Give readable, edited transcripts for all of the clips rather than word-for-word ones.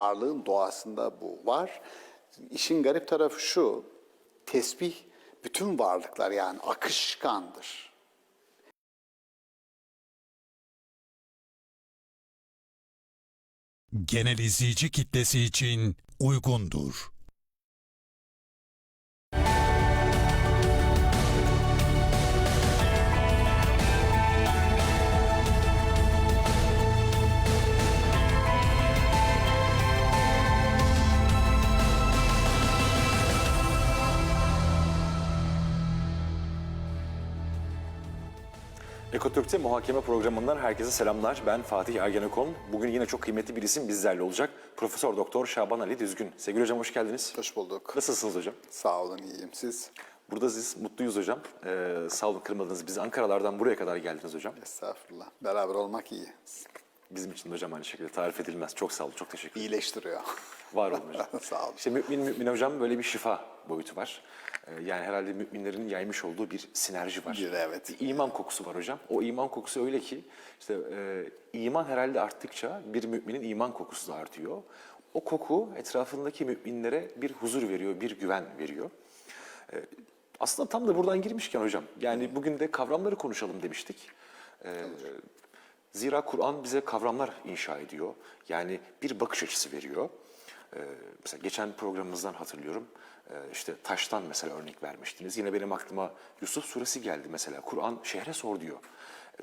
Varlığın doğasında bu var. İşin garip tarafı şu, tesbih bütün varlıklar yani akışkandır. Genel izleyici kitlesi için uygundur. Ekotürk'te muhakeme programından herkese selamlar. Ben Fatih Ergenekon. Bugün yine çok kıymetli bir isim bizlerle olacak. Profesör Doktor Şaban Ali Düzgün. Sevgili hocam hoş geldiniz. Hoş bulduk. Nasılsınız hocam? Sağ olun, iyiyim. Siz? Burada siz mutluyuz hocam. Sağ olun kırmadınız. Bizi Ankaralardan buraya kadar geldiniz hocam. Estağfurullah. Beraber olmak iyi. Bizim için de hocam aynı şekilde tarif edilmez. Çok sağ olun, çok teşekkür ederim. İyileştiriyor. Var olun hocam. Sağ olun. İşte mümin hocam böyle bir şifa boyutu var. Yani herhalde müminlerin yaymış olduğu bir sinerji var. Evet. Bir iman kokusu var hocam. O iman kokusu öyle ki işte iman herhalde arttıkça bir müminin iman kokusu da artıyor. O koku etrafındaki müminlere bir huzur veriyor, bir güven veriyor. Aslında tam da buradan girmişken hocam, yani bugün de kavramları konuşalım demiştik. Zira Kur'an bize kavramlar inşa ediyor. Yani bir bakış açısı veriyor. Mesela geçen programımızdan hatırlıyorum. İşte taştan mesela örnek vermiştiniz. Yine benim aklıma Yusuf suresi geldi mesela. Kur'an şehre sor diyor.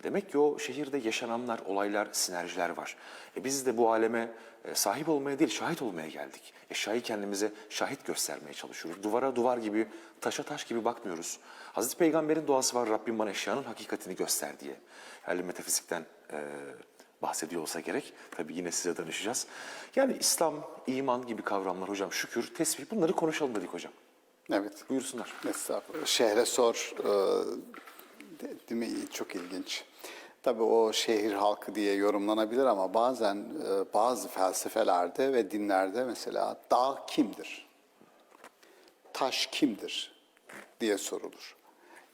Demek ki o şehirde yaşananlar, olaylar, sinerjiler var. Biz de bu aleme sahip olmaya değil, şahit olmaya geldik. Eşyayı kendimize şahit göstermeye çalışıyoruz. Duvara duvar gibi, taşa taş gibi bakmıyoruz. Hazreti Peygamber'in duası var, Rabbim bana eşyanın hakikatini göster diye. Yani metafizikten bahsediyor olsa gerek. Tabii yine size danışacağız. Yani İslam, iman gibi kavramlar hocam, şükür, tesbih, bunları konuşalım dedik hocam. Evet. Buyursunlar. Estağfurullah. Şehre sor, değil mi? Çok ilginç. Tabii o şehir halkı diye yorumlanabilir ama bazen bazı felsefelerde ve dinlerde mesela dağ kimdir? Taş kimdir? Diye sorulur.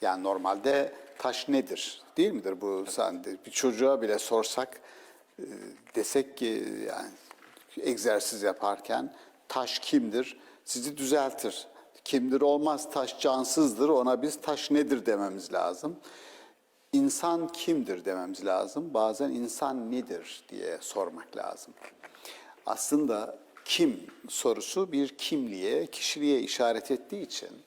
Yani normalde taş nedir? Değil midir bu? Sen de bir çocuğa bile sorsak desek ki yani egzersiz yaparken taş kimdir? Sizi düzeltir. Kimdir olmaz, taş cansızdır. Ona biz taş nedir dememiz lazım. İnsan kimdir dememiz lazım. Bazen insan nedir diye sormak lazım. Aslında kim sorusu bir kimliğe, kişiliğe işaret ettiği için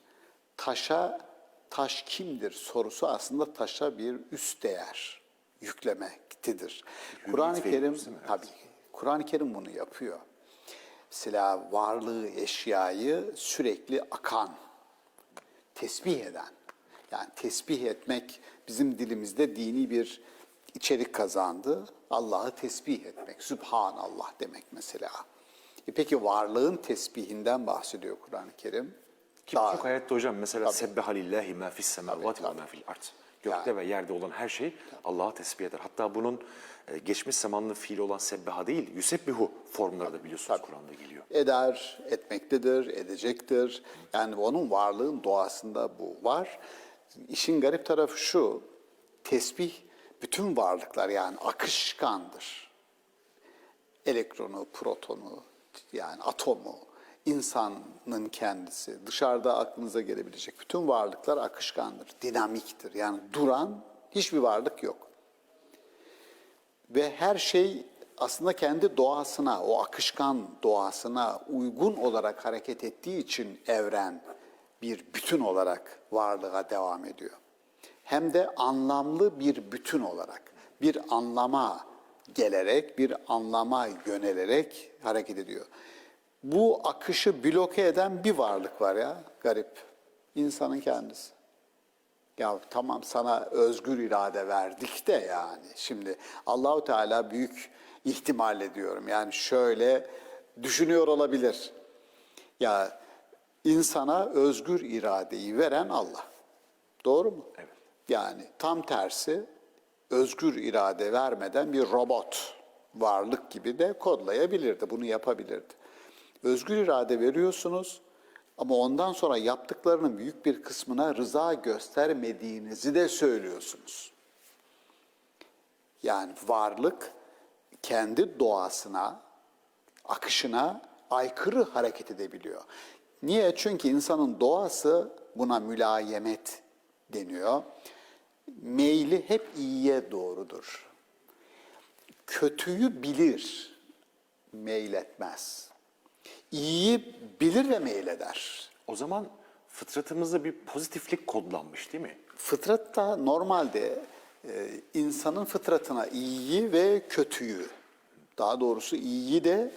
taş kimdir sorusu aslında taşa bir üst değer yüklemektedir. Kur'an-ı Kerim tabii Kur'an-ı Kerim bunu yapıyor. Mesela varlığı, eşyayı sürekli akan, tesbih eden. Yani tesbih etmek bizim dilimizde dini bir içerik kazandı. Allah'ı tesbih etmek, Sübhanallah demek mesela. Peki varlığın tesbihinden bahsediyor Kur'an-ı Kerim. Ki çok ayette hocam mesela Sebbeha lillahi ma fis semavati ve Tabii. ma fil ard. Gökte ve yerde olan her şey Allah'a tesbih eder. Hatta bunun geçmiş zamanlı fiili olan sebbeha değil, yüsebbihu formları da biliyorsunuz Kur'an'da geliyor. Eder, etmektedir, edecektir. Yani onun varlığın doğasında bu var. İşin garip tarafı şu, tesbih bütün varlıklar yani akışkandır. Elektronu, protonu, yani atomu, insanın kendisi, dışarıda aklınıza gelebilecek bütün varlıklar akışkandır, dinamiktir. Yani duran hiçbir varlık yok. Ve her şey aslında kendi doğasına, o akışkan doğasına uygun olarak hareket ettiği için evren bir bütün olarak varlığa devam ediyor. Hem de anlamlı bir bütün olarak, bir anlama gelerek, bir anlama yönelerek hareket ediyor. Bu akışı bloke eden bir varlık var ya, garip. İnsanın kendisi. Ya tamam sana özgür irade verdik de yani. Şimdi Allahu Teala büyük ihtimal ediyorum. Yani şöyle düşünüyor olabilir. Ya insana özgür iradeyi veren Allah. Doğru mu? Evet. Yani tam tersi özgür irade vermeden bir robot varlık gibi de kodlayabilirdi. Bunu yapabilirdi. Özgür irade veriyorsunuz ama ondan sonra yaptıklarının büyük bir kısmına rıza göstermediğinizi de söylüyorsunuz. Yani varlık kendi doğasına akışına aykırı hareket edebiliyor. Niye? Çünkü insanın doğası, buna mülayemet deniyor. Meyli hep iyiye doğrudur. Kötüyü bilir, meyletmez. İyiyi bilir ve meyleder. O zaman fıtratımızda bir pozitiflik kodlanmış değil mi? Fıtratta normalde insanın fıtratına iyiyi ve kötüyü, daha doğrusu iyiyi de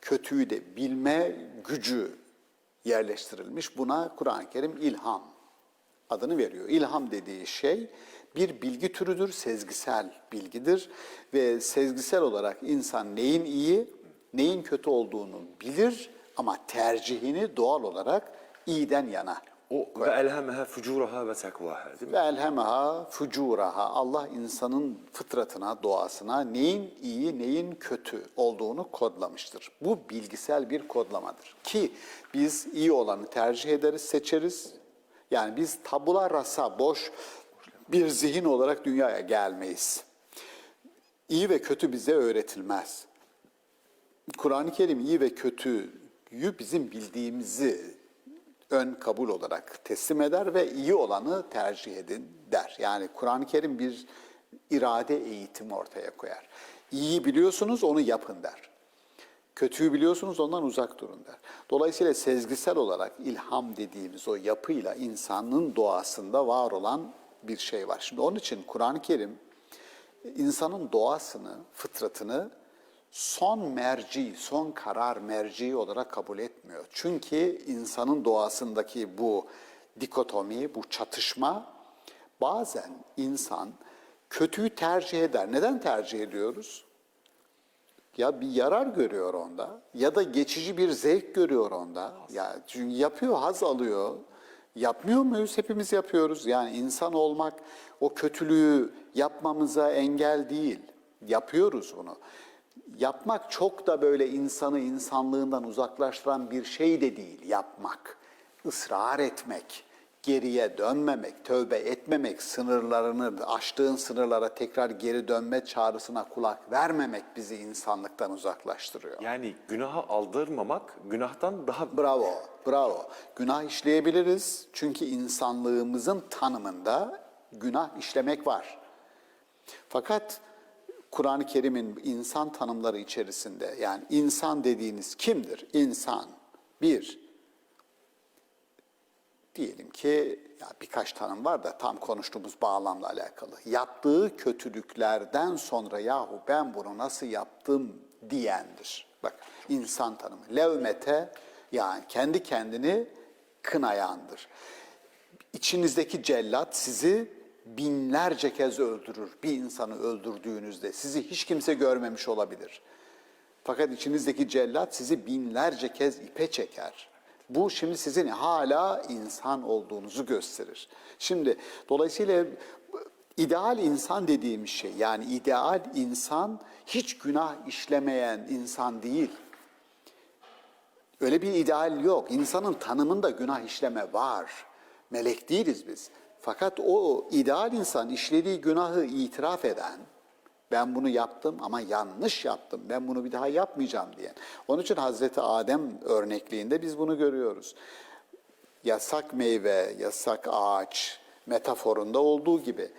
kötüyü de bilme gücü yerleştirilmiş. Buna Kur'an-ı Kerim ilham adını veriyor. İlham dediği şey bir bilgi türüdür, sezgisel bilgidir ve sezgisel olarak insan neyin iyi, neyin kötü olduğunu bilir ama tercihini doğal olarak iyiden yana. O ve elhemeha fucuraha ve tekvaha değil mi? Ve elhemeha fucuraha. Allah insanın fıtratına, doğasına neyin iyi, neyin kötü olduğunu kodlamıştır. Bu bilgisel bir kodlamadır. Ki biz iyi olanı tercih ederiz, seçeriz. Yani biz tabula rasa, boş bir zihin olarak dünyaya gelmeyiz. İyi ve kötü bize öğretilmez. Kur'an-ı Kerim iyi ve kötüyü bizim bildiğimizi ön kabul olarak teslim eder ve iyi olanı tercih edin der. Yani Kur'an-ı Kerim bir irade eğitimi ortaya koyar. İyiyi biliyorsunuz, onu yapın der. Kötüyü biliyorsunuz, ondan uzak durun der. Dolayısıyla sezgisel olarak ilham dediğimiz o yapıyla insanın doğasında var olan bir şey var. Şimdi onun için Kur'an-ı Kerim insanın doğasını, fıtratını son merci, son karar merci olarak kabul etmiyor. Çünkü insanın doğasındaki bu dikotomi, bu çatışma bazen insan kötüyü tercih eder. Neden tercih ediyoruz? Ya bir yarar görüyor onda ya da geçici bir zevk görüyor onda. Ya çünkü yapıyor, haz alıyor. Yapmıyor muyuz? Hepimiz yapıyoruz. Yani insan olmak o kötülüğü yapmamıza engel değil. Yapıyoruz bunu. Yapmak çok da böyle insanı insanlığından uzaklaştıran bir şey de değil yapmak. Israr etmek, geriye dönmemek, tövbe etmemek, sınırlarını, aştığın sınırlara tekrar geri dönme çağrısına kulak vermemek bizi insanlıktan uzaklaştırıyor. Yani günaha aldırmamak günahtan daha... Bravo, bravo. Günah işleyebiliriz çünkü insanlığımızın tanımında günah işlemek var. Fakat Kur'an-ı Kerim'in insan tanımları içerisinde, yani insan dediğiniz kimdir? İnsan, bir, diyelim ki ya birkaç tanım var da tam konuştuğumuz bağlamla alakalı. Yaptığı kötülüklerden sonra yahu ben bunu nasıl yaptım diyendir. Bak insan tanımı. Levmete, yani kendi kendini kınayandır. İçinizdeki cellat sizi binlerce kez öldürür. Bir insanı öldürdüğünüzde sizi hiç kimse görmemiş olabilir. Fakat içinizdeki cellat sizi binlerce kez ipe çeker. Bu şimdi sizin hala insan olduğunuzu gösterir. Şimdi dolayısıyla ideal insan dediğimiz şey, yani ideal insan hiç günah işlemeyen insan değil. Öyle bir ideal yok. İnsanın tanımında günah işleme var. Melek değiliz biz. Fakat o ideal insan işlediği günahı itiraf eden, ben bunu yaptım ama yanlış yaptım, ben bunu bir daha yapmayacağım diyen. Onun için Hazreti Adem örnekliğinde biz bunu görüyoruz. Yasak meyve, yasak ağaç metaforunda olduğu gibi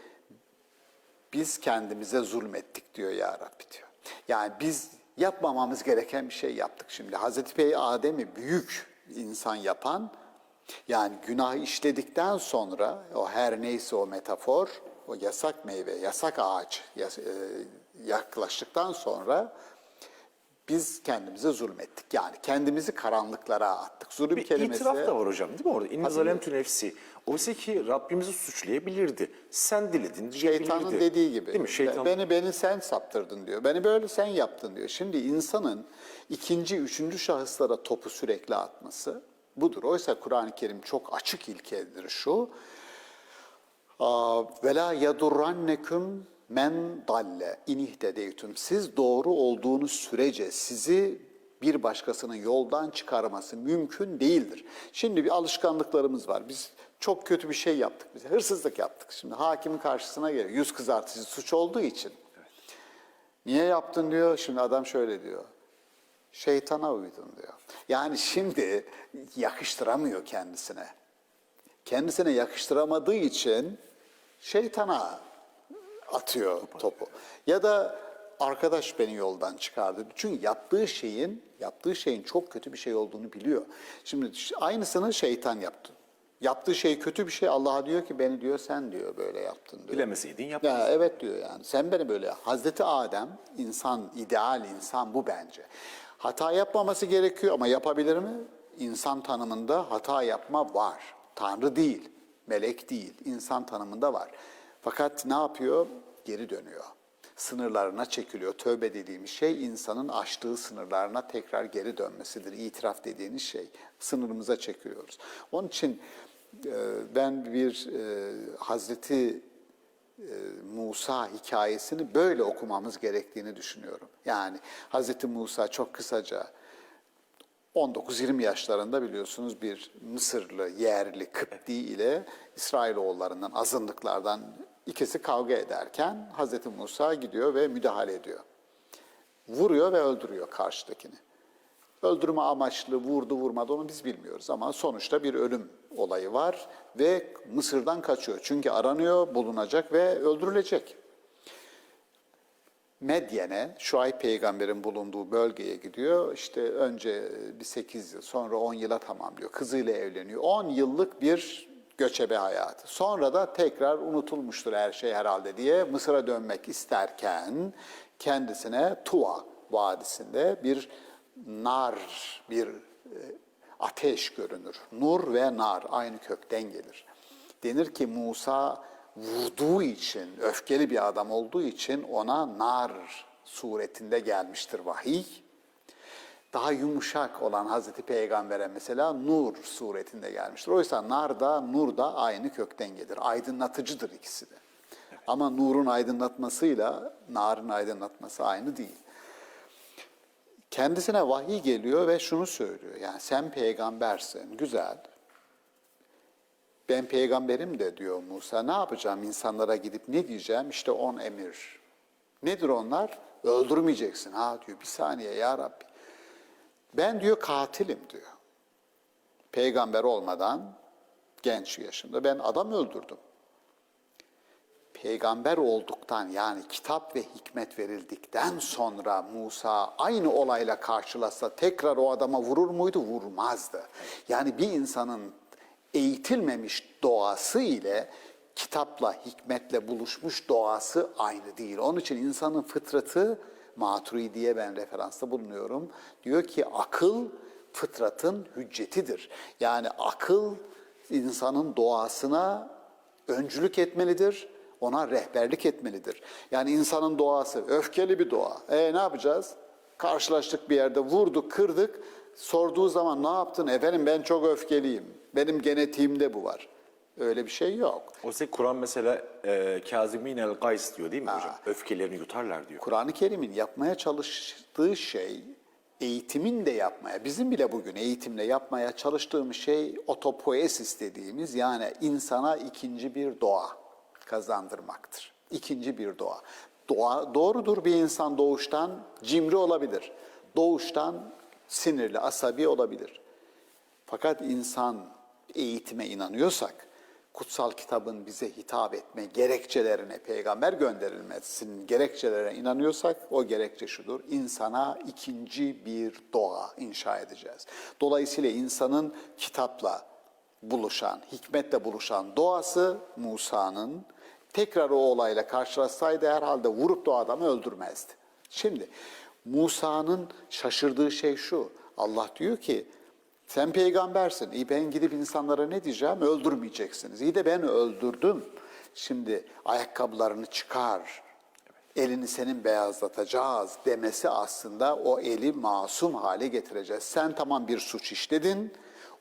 biz kendimize zulmettik diyor ya Rabbi diyor. Yani biz yapmamamız gereken bir şey yaptık şimdi. Hazreti Adem'i büyük insan yapan, yani günah işledikten sonra o her neyse o metafor, o yasak meyve, yasak ağaç yaklaştıktan sonra biz kendimize zulmettik. Yani kendimizi karanlıklara attık. Zulüm Bir kelimesi... itiraf da var hocam değil mi orada? İnne zalemtü nefsi. Oysa ki Rabbimizi suçlayabilirdi. Sen diledin diyebilirdi. Şeytanın dediği gibi. Değil mi? Şeytan... Beni sen saptırdın diyor. Beni böyle sen yaptın diyor. Şimdi insanın ikinci, üçüncü şahıslara topu sürekli atması budur. Oysa Kur'an-ı Kerim çok açık ilkedir şu. وَلَا يَدُرَّنَّكُمْ men dalle inihtedeytüm. Siz doğru olduğunuz sürece sizi bir başkasının yoldan çıkarması mümkün değildir. Şimdi bir alışkanlıklarımız var. Biz çok kötü bir şey yaptık. Biz hırsızlık yaptık. Şimdi hakimin karşısına geliyor. Yüz kızartıcı suç olduğu için. Niye yaptın diyor. Şimdi adam şöyle diyor. Şeytana uydun diyor. Yani şimdi yakıştıramıyor kendisine. Kendisine yakıştıramadığı için şeytana atıyor topu. Ya da arkadaş beni yoldan çıkardı. Çünkü yaptığı şeyin çok kötü bir şey olduğunu biliyor. Şimdi aynısını şeytan yaptı. Yaptığı şey kötü bir şey. Allah'a diyor ki beni diyor sen diyor böyle yaptın diyor. Bilemeseydin yaptın. Ya evet diyor yani. Sen beni böyle. Hazreti Adem insan, ideal insan bu bence. Hata yapmaması gerekiyor ama yapabilir mi? İnsan tanımında hata yapma var. Tanrı değil, melek değil. İnsan tanımında var. Fakat ne yapıyor? Geri dönüyor. Sınırlarına çekiliyor. Tövbe dediğimiz şey insanın aştığı sınırlarına tekrar geri dönmesidir. İtiraf dediğiniz şey. Sınırımıza çekiliyoruz. Onun için ben bir Hazreti Musa hikayesini böyle okumamız gerektiğini düşünüyorum. Yani Hazreti Musa çok kısaca 19-20 yaşlarında biliyorsunuz bir Mısırlı, yerli Kıpti ile İsrailoğullarından, azınlıklardan ikisi kavga ederken Hazreti Musa gidiyor ve müdahale ediyor. Vuruyor ve öldürüyor karşıdakini. Öldürme amaçlı vurdu vurmadı onu biz bilmiyoruz ama sonuçta bir ölüm olayı var ve Mısır'dan kaçıyor. Çünkü aranıyor, bulunacak ve öldürülecek. Medyen'e, Şuayb peygamberin bulunduğu bölgeye gidiyor. İşte önce bir 8 yıl, sonra 10 yıla tamamlıyor. Kızıyla evleniyor. 10 yıllık bir göçebe hayatı. Sonra da tekrar unutulmuştur her şey herhalde diye Mısır'a dönmek isterken kendisine Tuva Vadisi'nde bir nar, bir ateş görünür. Nur ve nar aynı kökten gelir. Denir ki Musa vurduğu için, öfkeli bir adam olduğu için ona nar suretinde gelmiştir vahiy. Daha yumuşak olan Hazreti Peygamber'e mesela nur suretinde gelmiştir. Oysa nar da nur da aynı kökten gelir. Aydınlatıcıdır ikisi de. Ama nurun aydınlatmasıyla narın aydınlatması aynı değil. Kendisine vahiy geliyor ve şunu söylüyor. Yani sen peygambersin, güzel. Ben peygamberim de diyor Musa. Ne yapacağım insanlara gidip ne diyeceğim? İşte 10 emir. Nedir onlar? Öldürmeyeceksin. Ha diyor bir saniye ya Rabbi. Ben diyor katilim diyor. Peygamber olmadan genç yaşında ben adam öldürdüm. Peygamber olduktan yani kitap ve hikmet verildikten sonra Musa aynı olayla karşılaşsa tekrar o adama vurur muydu? Vurmazdı. Yani bir insanın eğitilmemiş doğası ile kitapla, hikmetle buluşmuş doğası aynı değil. Onun için insanın fıtratı, Maturidi'ye ben referansta bulunuyorum. Diyor ki akıl fıtratın hüccetidir. Yani akıl insanın doğasına öncülük etmelidir, ona rehberlik etmelidir. Yani insanın doğası öfkeli bir doğa. Ne yapacağız? Karşılaştık bir yerde, vurduk, kırdık. Sorduğu zaman ne yaptın? Efendim ben çok öfkeliyim. Benim genetiğimde bu var. Öyle bir şey yok. Oysa Kur'an mesela Kâzimin el gays diyor değil mi hocam? Öfkelerini yutarlar diyor. Kur'an-ı Kerim'in yapmaya çalıştığı şey, eğitimin de yapmaya, bizim bile bugün eğitimle yapmaya çalıştığımız şey otopoiesis dediğimiz yani insana ikinci bir doğa kazandırmaktır. İkinci bir doğa. Doğa doğrudur, bir insan doğuştan cimri olabilir. Doğuştan sinirli, asabi olabilir. Fakat insan eğitime inanıyorsak, kutsal kitabın bize hitap etme gerekçelerine, peygamber gönderilmesinin gerekçelerine inanıyorsak, o gerekçe şudur, insana ikinci bir doğa inşa edeceğiz. Dolayısıyla insanın kitapla buluşan, hikmetle buluşan doğası Musa'nın tekrar o olayla karşılaşsaydı herhalde vurup da o adamı öldürmezdi. Şimdi Musa'nın şaşırdığı şey şu, Allah diyor ki, sen peygambersin. İyi ben gidip insanlara ne diyeceğim? Öldürmeyeceksiniz. İyi de ben öldürdüm. Şimdi ayakkabılarını çıkar. Elini senin beyazlatacağız demesi aslında o eli masum hale getireceğiz. Sen tamam bir suç işledin.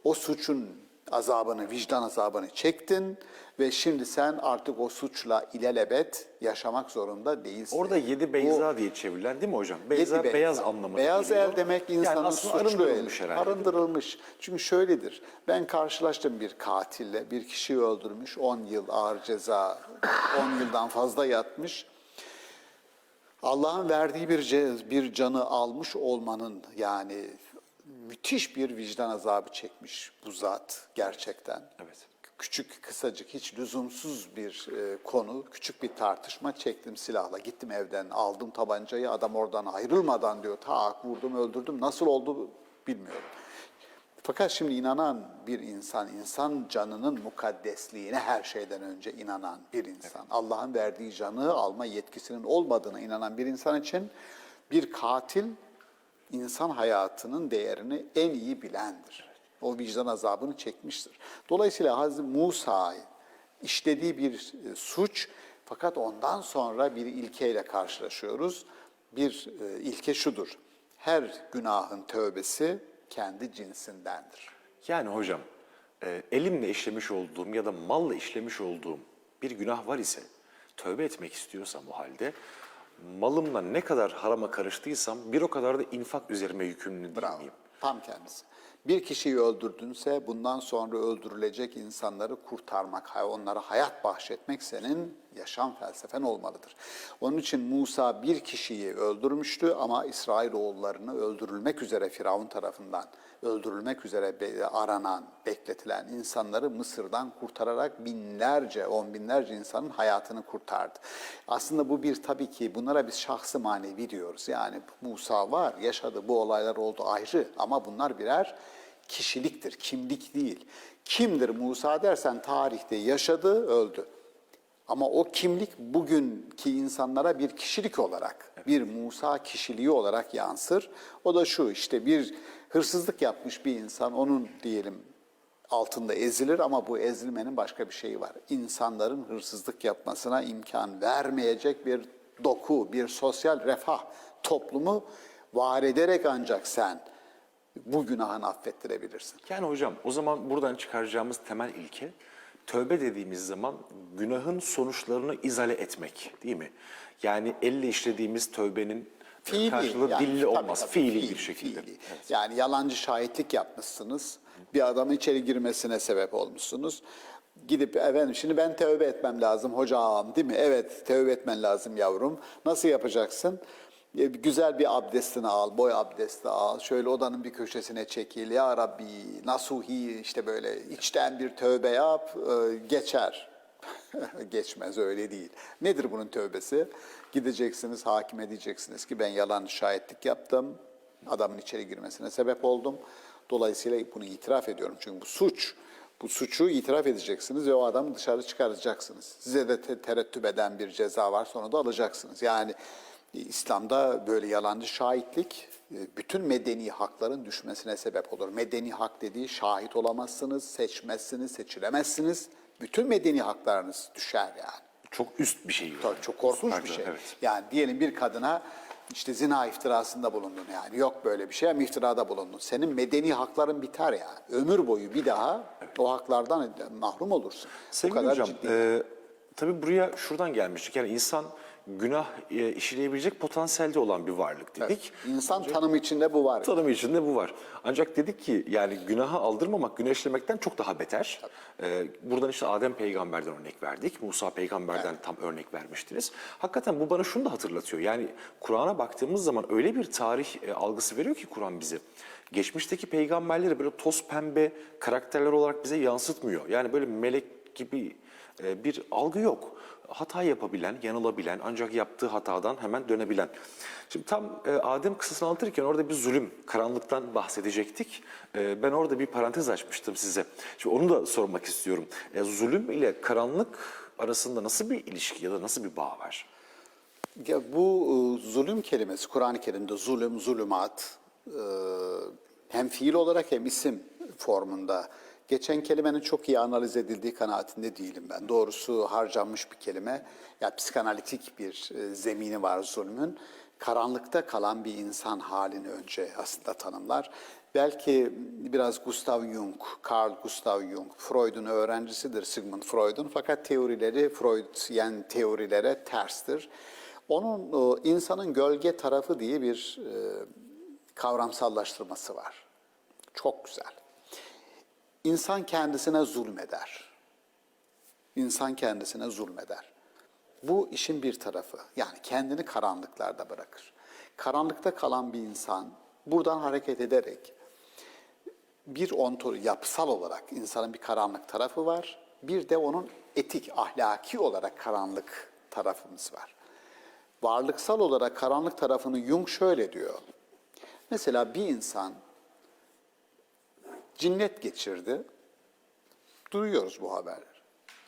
O suçun azabını, vicdan azabını çektin ve şimdi sen artık o suçla ilelebet yaşamak zorunda değilsin. Orada 7 Beyza diye çevrilen değil mi hocam? Beyza beyaz anlamına Beyaz geliyor. el demek insanın yani aslında suçlu arındırılmış eli. herhalde. Arındırılmış. Çünkü şöyledir. Ben karşılaştım bir katille. Bir kişiyi öldürmüş. 10 yıl ağır ceza, 10 yıldan fazla yatmış. Allah'ın verdiği bir canı almış olmanın, yani müthiş bir vicdan azabı çekmiş bu zat gerçekten. Evet. Küçük, kısacık, hiç lüzumsuz bir konu, küçük bir tartışma, çektim silahla. Gittim evden, aldım tabancayı, adam oradan ayrılmadan diyor, tak vurdum, öldürdüm. Nasıl oldu bilmiyorum. Fakat şimdi inanan bir insan, insan canının mukaddesliğine her şeyden önce inanan bir insan, Allah'ın verdiği canı alma yetkisinin olmadığına inanan bir insan için bir katil, insan hayatının değerini en iyi bilendir. O vicdan azabını çekmiştir. Dolayısıyla Hazreti Musa işlediği bir suç, fakat ondan sonra bir ilkeyle karşılaşıyoruz. Bir ilke şudur: her günahın tövbesi kendi cinsindendir. Yani hocam, elimle işlemiş olduğum ya da malla işlemiş olduğum bir günah var ise, tövbe etmek istiyorsam o halde, malımla ne kadar harama karıştıysam bir o kadar da infak üzerime yükümlü değil Bravo. miyim? Tam kendisi. Bir kişiyi öldürdünse bundan sonra öldürülecek insanları kurtarmak, onlara hayat bahşetmek senin yaşam felsefen olmalıdır. Onun için Musa bir kişiyi öldürmüştü ama İsrailoğullarını öldürülmek üzere Firavun tarafından öldürülmek üzere aranan, bekletilen insanları Mısır'dan kurtararak binlerce, on binlerce insanın hayatını kurtardı. Aslında bu bir, tabii ki bunlara biz şahsı manevi diyoruz. Yani Musa var, yaşadı, bu olaylar oldu ayrı, ama bunlar birer kişiliktir, kimlik değil. Kimdir Musa dersen, tarihte yaşadı, öldü. Ama o kimlik bugünkü insanlara bir kişilik olarak, bir Musa kişiliği olarak yansır. O da şu: işte bir hırsızlık yapmış bir insan, onun diyelim altında ezilir, ama bu ezilmenin başka bir şeyi var. İnsanların hırsızlık yapmasına imkan vermeyecek bir doku, bir sosyal refah toplumu var ederek ancak sen bu günahını affettirebilirsin. Yani hocam, o zaman buradan çıkaracağımız temel ilke, tövbe dediğimiz zaman günahın sonuçlarını izale etmek, değil mi? Yani elle işlediğimiz tövbenin karşılığı yani, dilli tabii, olmaz, tabii, fiili bir şekilde. fiili. Evet. Yani yalancı şahitlik yapmışsınız, bir adamın içeri girmesine sebep olmuşsunuz. Gidip, efendim şimdi ben tövbe etmem lazım hocam, değil mi? Evet, tövbe etmen lazım yavrum. Nasıl yapacaksın? Güzel bir abdestini al, boy abdesti al. Şöyle odanın bir köşesine çekil. Ya Rabbi, nasuhi, işte böyle içten bir tövbe yap, geçer. Geçmez, öyle değil. Nedir bunun tövbesi? Gideceksiniz, hakime diyeceksiniz ki ben yalan şahitlik yaptım, adamın içeri girmesine sebep oldum. Dolayısıyla bunu itiraf ediyorum. Çünkü bu suç. Bu suçu itiraf edeceksiniz ve o adamı dışarı çıkaracaksınız. Size de terettüp eden bir ceza var, sonra da alacaksınız. Yani İslam'da böyle yalancı şahitlik bütün medeni hakların düşmesine sebep olur. Medeni hak dediği, şahit olamazsınız, seçmezsiniz, seçilemezsiniz. Bütün medeni haklarınız düşer yani. Çok üst bir şey. Tabii çok korkunç bir Pardon, şey. evet. Yani diyelim bir kadına işte zina iftirasında bulundun yani. Yok böyle bir şey, ama iftirada bulundun. Senin medeni hakların biter yani. Ömür boyu bir daha o haklardan mahrum olursun. Bu Sevgili kadar hocam, ciddi. tabii buraya şuradan gelmiştik. Yani insan günah işleyebilecek potansiyelde olan bir varlık dedik. İnsan tanımı içinde bu var. Tanımı içinde bu var. Ancak dedik ki yani günaha aldırmamak, günah işlemekten çok daha beter. Buradan işte Adem peygamberden örnek verdik. Musa peygamberden tam örnek vermiştiniz. Hakikaten bu bana şunu da hatırlatıyor. Yani Kur'an'a baktığımız zaman öyle bir tarih algısı veriyor ki Kur'an bize. Geçmişteki peygamberleri böyle toz pembe karakterler olarak bize yansıtmıyor. Yani böyle melek gibi bir algı yok. Hata yapabilen, yanılabilen, ancak yaptığı hatadan hemen dönebilen. Şimdi tam Adem kıssasını anlatırken orada bir zulüm, karanlıktan bahsedecektik. Ben orada bir parantez açmıştım size. Şimdi onu da sormak istiyorum. Zulüm ile karanlık arasında nasıl bir ilişki ya da nasıl bir bağ var? Ya bu zulüm kelimesi Kur'an-ı Kerim'de zulüm, zulümat hem fiil olarak hem isim formunda geçen kelimenin çok iyi analiz edildiği kanaatinde değilim ben. Doğrusu harcanmış bir kelime. Ya psikanalitik bir zemini var zulmün. Karanlıkta kalan bir insan halini önce aslında tanımlar. Belki biraz Gustav Jung, Carl Gustav Jung, Freud'un öğrencisidir Sigmund Freud'un, fakat teorileri Freudyen teorilere terstir. Onun insanın gölge tarafı diye bir kavramsallaştırması var. Çok güzel. İnsan kendisine zulmeder. İnsan kendisine zulmeder. Bu işin bir tarafı. Yani kendini karanlıklarda bırakır. Karanlıkta kalan bir insan buradan hareket ederek bir yapısal olarak insanın bir karanlık tarafı var. Bir de onun etik, ahlaki olarak karanlık tarafımız var. Varlıksal olarak karanlık tarafını Jung şöyle diyor. Mesela bir insan cinnet geçirdi. Duyuyoruz bu haberleri.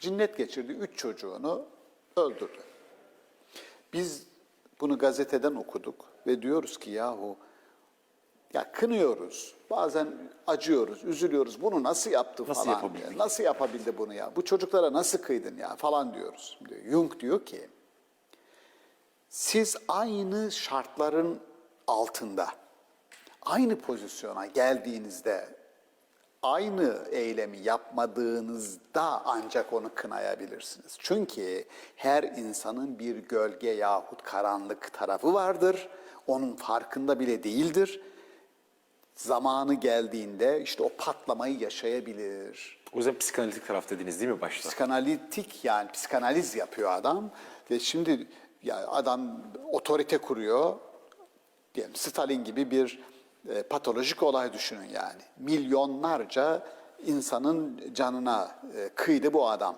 Cinnet geçirdi, 3 çocuğunu öldürdü. Biz bunu gazeteden okuduk ve diyoruz ki yahu ya kınıyoruz. Bazen acıyoruz, üzülüyoruz. Bunu nasıl yaptı Nasıl falan yapabildi? diye. Nasıl yapabildi bunu ya? Bu çocuklara nasıl kıydın ya falan diyoruz. Jung diyor ki siz aynı şartların altında, aynı pozisyona geldiğinizde aynı eylemi yapmadığınızda ancak onu kınayabilirsiniz. Çünkü her insanın bir gölge yahut karanlık tarafı vardır. Onun farkında bile değildir. Zamanı geldiğinde işte o patlamayı yaşayabilir. O yüzden psikanalitik taraf dediniz değil mi başta? Psikanalitik yani psikanaliz yapıyor adam ve şimdi ya adam otorite kuruyor. Diyelim Stalin gibi bir patolojik olay düşünün yani. Milyonlarca insanın canına kıydı bu adam.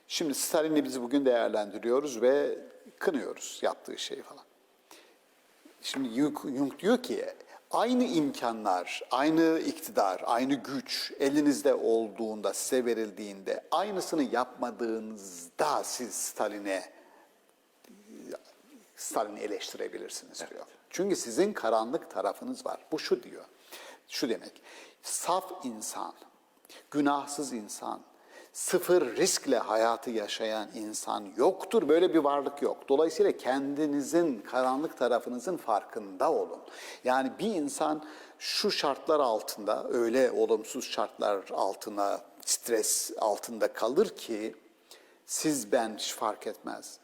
Şimdi Stalin'i biz bugün değerlendiriyoruz ve kınıyoruz yaptığı şeyi falan. Şimdi Jung diyor ki aynı imkanlar, aynı iktidar, aynı güç elinizde olduğunda, size verildiğinde aynısını yapmadığınızda siz Stalin'i eleştirebilirsiniz diyor. Çünkü sizin karanlık tarafınız var. Bu şu diyor. Şu demek. Saf insan, günahsız insan, sıfır riskle hayatı yaşayan insan yoktur. Böyle bir varlık yok. Dolayısıyla kendinizin, karanlık tarafınızın farkında olun. Yani bir insan şu şartlar altında, öyle olumsuz şartlar altına, stres altında kalır ki siz ben hiç fark etmez.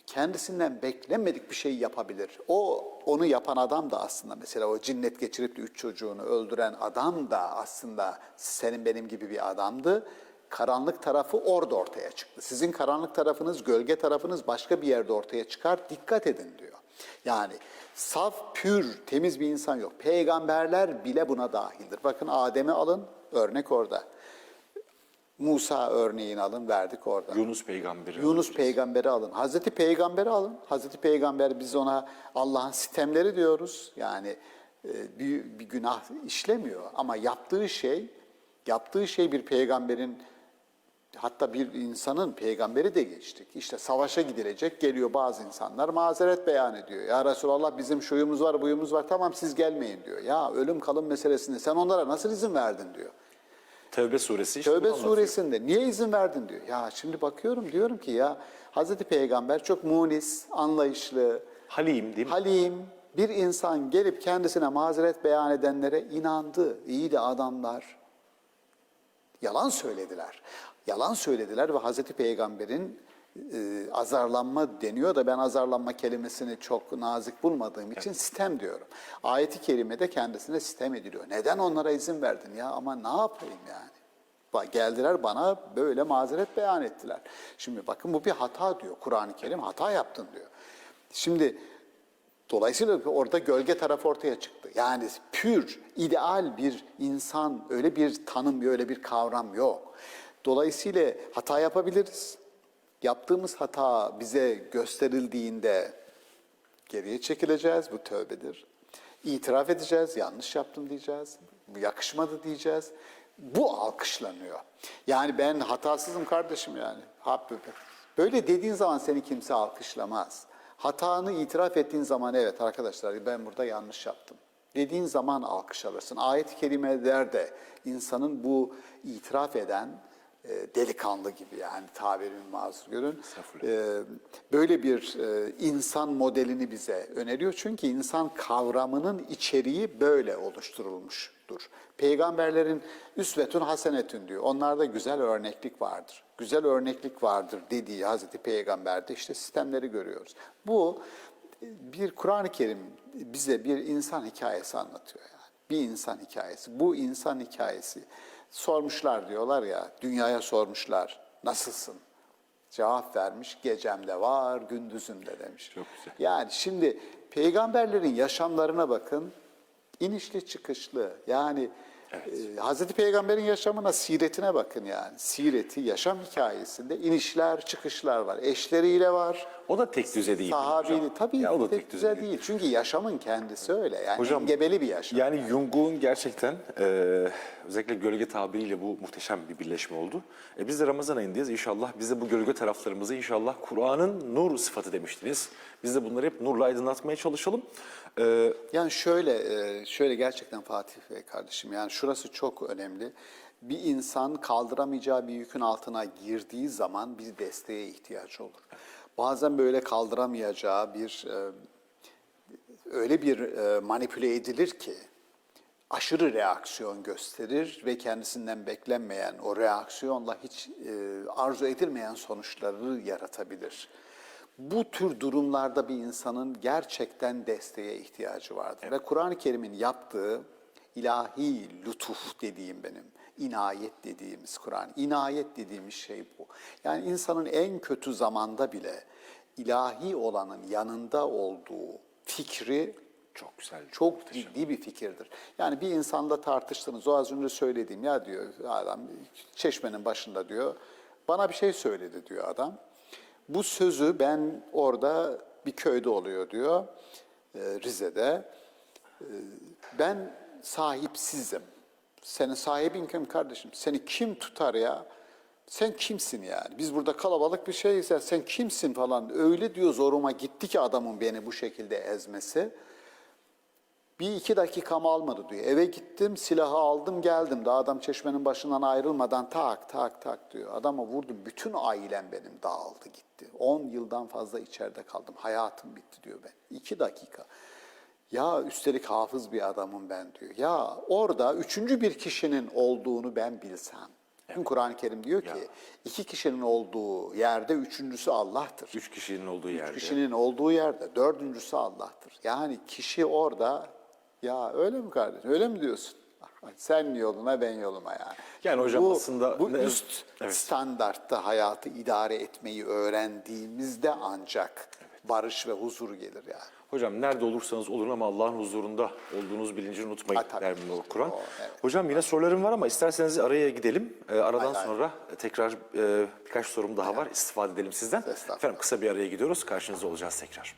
Kendisinden beklenmedik bir şey yapabilir. Onu yapan adam da aslında mesela o cinnet geçirip de 3 çocuğunu öldüren adam da aslında senin benim gibi bir adamdı. Karanlık tarafı orada ortaya çıktı. Sizin karanlık tarafınız, gölge tarafınız başka bir yerde ortaya çıkar. Dikkat edin diyor. Yani saf, pür, temiz bir insan yok. Peygamberler bile buna dahildir. Bakın Adem'i alın, örnek orada. Musa örneğini alın, verdik orada. Yunus peygamberi. Yunus peygamberi alın. Hazreti Peygamberi alın. Hazreti Peygamber biz ona Allah'ın sitemleri diyoruz. Yani bir günah işlemiyor ama yaptığı şey bir peygamberin hatta bir insanın peygamberi de geçtik. İşte savaşa gidilecek geliyor bazı insanlar mazeret beyan ediyor. Ya Resulallah bizim şuyumuz var buyumuz var tamam siz gelmeyin diyor. Ya ölüm kalım meselesinde sen onlara nasıl izin verdin diyor. Tevbe suresi işte Tevbe bunu anlatıyor. suresinde niye izin verdin diyor. Ya şimdi bakıyorum diyorum ki ya Hazreti Peygamber çok munis, anlayışlı, Halim değil mi? halim bir insan gelip kendisine mazeret beyan edenlere inandı. İyi de adamlar yalan söylediler. Yalan söylediler ve Hazreti Peygamber'in azarlanma deniyor da ben azarlanma kelimesini çok nazik bulmadığım için sitem diyorum. Ayet-i kerimede kendisine sitem ediliyor. Neden onlara izin verdin ya ama ne yapayım yani? Geldiler bana böyle mazeret beyan ettiler. Şimdi bakın bu bir hata diyor. Kur'an-ı Kerim hata yaptın diyor. Şimdi dolayısıyla orada gölge tarafı ortaya çıktı. Yani pür, ideal bir insan, öyle bir tanım, öyle bir kavram yok. Dolayısıyla hata yapabiliriz. Yaptığımız hata bize gösterildiğinde geriye çekileceğiz, bu tövbedir. İtiraf edeceğiz, yanlış yaptım diyeceğiz, yakışmadı diyeceğiz. Bu alkışlanıyor. Yani ben hatasızım kardeşim yani. Böyle dediğin zaman seni kimse alkışlamaz. Hatanı itiraf ettiğin zaman evet arkadaşlar ben burada yanlış yaptım dediğin zaman alkış alırsın. Ayet-i kerimelerde insanın bu itiraf eden delikanlı gibi yani tabirimi mazur görün. Böyle bir insan modelini bize öneriyor. Çünkü insan kavramının içeriği böyle oluşturulmuştur. Peygamberlerin üsvetün hasenetün diyor. Onlarda güzel örneklik vardır. Güzel örneklik vardır dediği Hazreti Peygamber'de işte sistemleri görüyoruz. Bu bir Kur'an-ı Kerim bize bir insan hikayesi anlatıyor yani. Bir insan hikayesi. Bu insan hikayesi. Sormuşlar diyorlar ya, dünyaya sormuşlar. Nasılsın? Cevap vermiş, gecemde var, gündüzümde demiş. Çok güzel. Yani şimdi peygamberlerin yaşamlarına bakın, inişli çıkışlı. Yani Hazreti Peygamber'in yaşamına, siretine bakın yani. Sireti, yaşam hikayesinde inişler, çıkışlar var. Eşleriyle var. O da tek düze değil. Sahabiyle, tabii Ya o da tek düze değil. Çünkü yaşamın kendisi öyle. Yani Hocam, engebeli bir yaşam. Yani Jung'un gerçekten özellikle gölge tabiriyle bu muhteşem bir birleşme oldu. Biz de Ramazan ayındayız. İnşallah biz de bu gölge taraflarımızı inşallah Kur'an'ın nur sıfatı demiştiniz. Biz de bunları hep nurla aydınlatmaya çalışalım. Yani şöyle gerçekten Fatih Bey kardeşim, yani şurası çok önemli. Bir insan kaldıramayacağı bir yükün altına girdiği zaman bir desteğe ihtiyaç olur. Bazen böyle kaldıramayacağı öyle bir manipüle edilir ki aşırı reaksiyon gösterir ve kendisinden beklenmeyen o reaksiyonla hiç arzu edilmeyen sonuçları yaratabilir. Bu tür durumlarda bir insanın gerçekten desteğe ihtiyacı vardır. Ve Kur'an-ı Kerim'in yaptığı ilahi lütuf dediğim benim, inayet dediğimiz Kur'an, inayet dediğimiz şey bu. Yani insanın en kötü zamanda bile ilahi olanın yanında olduğu fikri Çok güzel. çok ciddi bir fikirdir. Yani bir insanla tartıştınız, o az önce söylediğim, ya diyor adam çeşmenin başında diyor, bana bir şey söyledi diyor adam. Bu sözü ben orada bir köyde oluyor diyor, Rize'de. Ben sahipsizim. Senin sahibin kim kardeşim? Seni kim tutar ya? Sen kimsin yani? Biz burada kalabalık bir şeyiz ya, sen kimsin falan. Öyle diyor, zoruma gitti ki adamın beni bu şekilde ezmesi. Bir iki dakikamı almadı diyor. Eve gittim, silahı aldım, geldim. Daha adam çeşmenin başından ayrılmadan tak tak tak diyor. Adama vurdum, bütün ailem benim dağıldı gitti. 10 yıldan fazla içeride kaldım. Hayatım bitti diyor ben. 2 dakika. Ya üstelik hafız bir adamım ben diyor. Ya orada üçüncü bir kişinin olduğunu ben bilsem. Evet. Kur'an-ı Kerim diyor ki, iki kişinin olduğu yerde üçüncüsü Allah'tır. 3 kişinin olduğu yerde. 3 kişinin olduğu yerde dördüncüsü Allah'tır. Yani kişi orada, ya öyle mi kardeşim, öyle mi diyorsun? Sen yoluna, ben yoluma yani. Yani hocam aslında bu üst standartta hayatı idare etmeyi öğrendiğimizde ancak barış ve huzur gelir yani. Hocam nerede olursanız olun ama Allah'ın huzurunda olduğunuz bilincini unutmayın der Kur'an. Evet. Hocam yine sorularım var ama isterseniz araya gidelim. Aradan sonra tekrar birkaç sorum daha var. İstifade edelim sizden. Efendim kısa bir araya gidiyoruz. Karşınızda olacağız tekrar.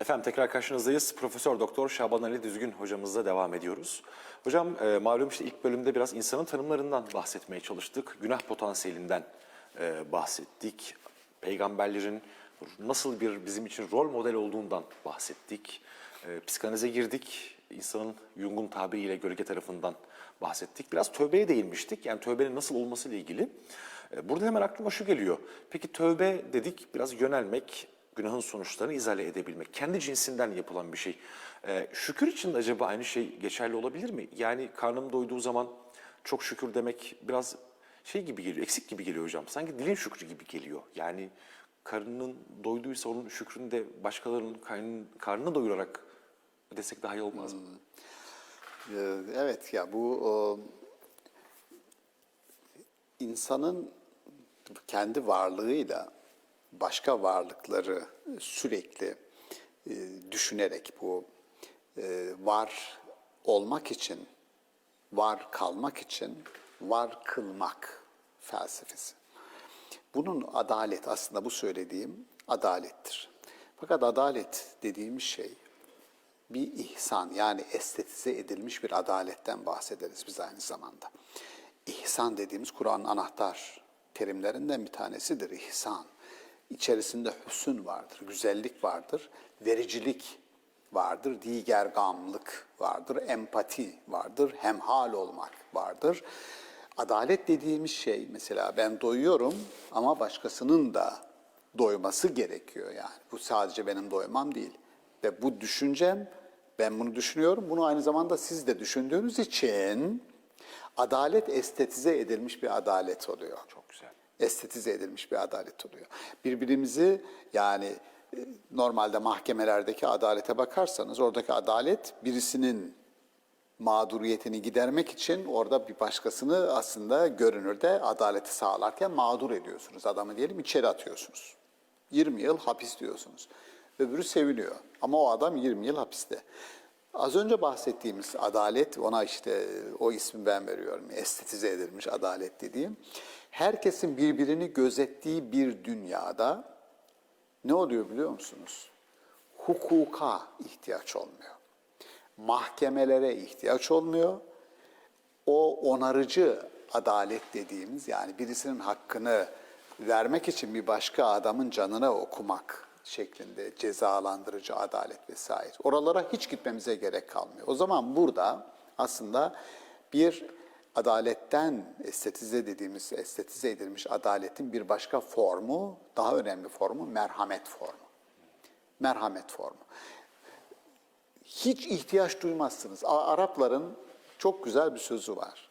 Efendim tekrar karşınızdayız. Profesör Doktor Şaban Ali Düzgün hocamızla devam ediyoruz. Hocam malum işte ilk bölümde biraz insanın tanımlarından bahsetmeye çalıştık. Günah potansiyelinden bahsettik. Peygamberlerin nasıl bir bizim için rol model olduğundan bahsettik. Psikanalize girdik. İnsanın Jung'un tabiriyle gölge tarafından bahsettik. Biraz tövbeye değinmiştik. Yani tövbenin nasıl olması ile ilgili. Burada hemen aklıma şu geliyor. Peki tövbe dedik, biraz yönelmek, günahın sonuçlarını izale edebilmek. Kendi cinsinden yapılan bir şey. Şükür için de acaba aynı şey geçerli olabilir mi? Yani karnım doyduğu zaman çok şükür demek biraz şey gibi geliyor, eksik gibi geliyor hocam. Sanki dilin şükrü gibi geliyor. Yani karnının doyduysa onun şükrünü de başkalarının karnını doyurarak desek daha iyi olmaz mı? Evet ya, bu insanın kendi varlığıyla başka varlıkları sürekli düşünerek bu var olmak için, var kalmak için, var kılmak felsefesi. Bunun adalet, aslında bu söylediğim adalettir. Fakat adalet dediğimiz şey bir ihsan, yani estetize edilmiş bir adaletten bahsederiz biz aynı zamanda. İhsan dediğimiz Kur'an'ın anahtar terimlerinden bir tanesidir ihsan. İçerisinde hüsn vardır, güzellik vardır, vericilik vardır, digergamlık vardır, empati vardır, hemhal olmak vardır. Adalet dediğimiz şey, mesela ben doyuyorum ama başkasının da doyması gerekiyor yani. Bu sadece benim doymam değil. Ve bu düşüncem Ben bunu düşünüyorum. Bunu aynı zamanda siz de düşündüğünüz için adalet estetize edilmiş bir adalet oluyor. Çok güzel. Estetize edilmiş bir adalet oluyor. Birbirimizi yani normalde mahkemelerdeki adalete bakarsanız oradaki adalet birisinin mağduriyetini gidermek için orada bir başkasını aslında görünürde adaleti sağlarken mağdur ediyorsunuz. Adamı diyelim içeri atıyorsunuz. 20 yıl hapis diyorsunuz. Öbürü seviniyor ama o adam 20 yıl hapiste. Az önce bahsettiğimiz adalet, ona işte o ismi ben veriyorum, estetize edilmiş adalet dediğim. Herkesin birbirini gözettiği bir dünyada ne oluyor biliyor musunuz? Hukuka ihtiyaç olmuyor. Mahkemelere ihtiyaç olmuyor. O onarıcı adalet dediğimiz, yani birisinin hakkını vermek için bir başka adamın canına okumak şeklinde cezalandırıcı adalet vesaire. Oralara hiç gitmemize gerek kalmıyor. O zaman burada aslında bir adaletten estetize edilmiş adaletin bir başka formu, daha önemli formu merhamet formu. Merhamet formu. Hiç ihtiyaç duymazsınız. Arapların çok güzel bir sözü var.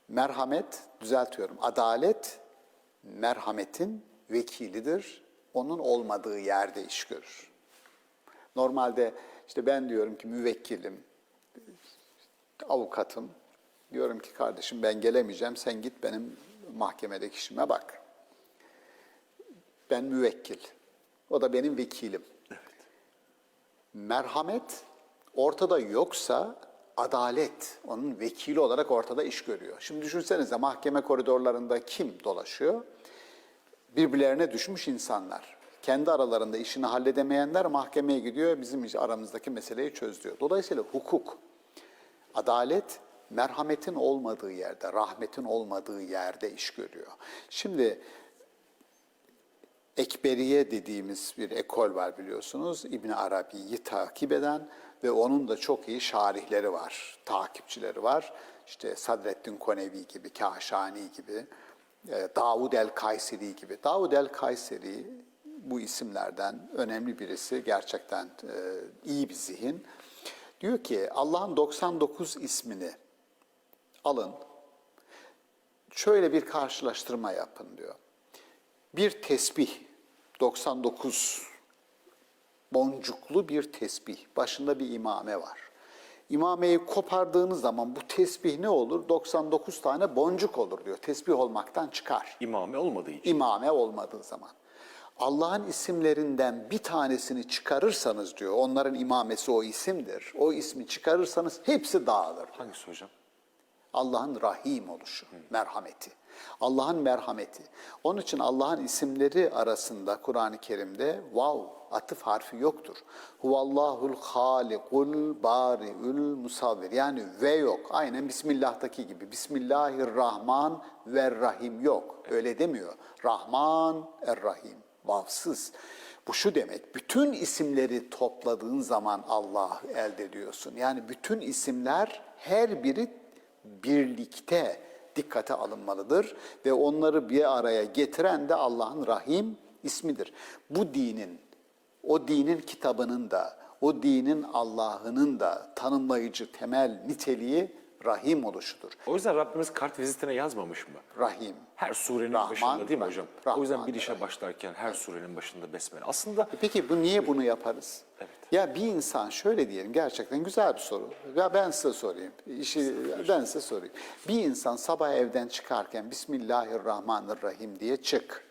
Merhamet, düzeltiyorum, adalet merhametin vekilidir. Onun olmadığı yerde iş görür. Normalde işte ben diyorum ki müvekkilim, avukatım. Diyorum ki kardeşim ben gelemeyeceğim, sen git benim mahkemedeki işime bak. Ben müvekkil. O da benim vekilim. Merhamet ortada yoksa adalet onun vekili olarak ortada iş görüyor. Şimdi düşünsenize mahkeme koridorlarında kim dolaşıyor? Birbirlerine düşmüş insanlar. Kendi aralarında işini halledemeyenler mahkemeye gidiyor, bizim aramızdaki meseleyi çöz diyor. Dolayısıyla hukuk, adalet merhametin olmadığı yerde, rahmetin olmadığı yerde iş görüyor. Şimdi Ekberiye dediğimiz bir ekol var biliyorsunuz. İbn Arabi'yi takip eden ve onun da çok iyi şarihleri var, takipçileri var. İşte Sadreddin Konevi gibi, Kâşani gibi, Davud el-Kayseri gibi. Davud el-Kayseri bu isimlerden önemli birisi, gerçekten iyi bir zihin. Diyor ki Allah'ın 99 ismini alın, şöyle bir karşılaştırma yapın diyor. Bir tesbih, 99 boncuklu bir tesbih, başında bir imame var. İmameyi kopardığınız zaman bu tesbih ne olur? 99 tane boncuk olur diyor. Tesbih olmaktan çıkar. İmame olmadığı için. İmame olmadığı zaman. Allah'ın isimlerinden bir tanesini çıkarırsanız diyor, onların imamesi o isimdir. O ismi çıkarırsanız hepsi dağılır. Hangisi hocam? Allah'ın rahim oluşu, merhameti. Allah'ın merhameti. Onun için Allah'ın isimleri arasında Kur'an-ı Kerim'de atıf harfi yoktur. Huvallahul halikul bari'ül musavvir. Yani ve yok. Aynen Bismillah'taki gibi. Bismillahirrahman ve rahim yok. Öyle demiyor. Rahman er-Rahim. Vavsız. Bu şu demek, bütün isimleri topladığın zaman Allah'ı elde ediyorsun. Yani bütün isimler her biri birlikte dikkate alınmalıdır ve onları bir araya getiren de Allah'ın Rahim ismidir. Bu dinin, o dinin kitabının da, o dinin Allah'ının da tanımlayıcı temel niteliği Rahim oluşudur. O yüzden Rabbimiz kart vizitine yazmamış mı? Rahim. Her surenin Rahman, başında değil mi hocam? Rahman, o yüzden bir işe Rahim. başlarken her surenin başında besmele. Aslında Peki niye bunu yaparız? Evet. Ya bir insan şöyle diyelim, gerçekten güzel bir soru. Ya ben size sorayım. Ben size sorayım. Bir insan sabah evden çıkarken Bismillahirrahmanirrahim diye çık.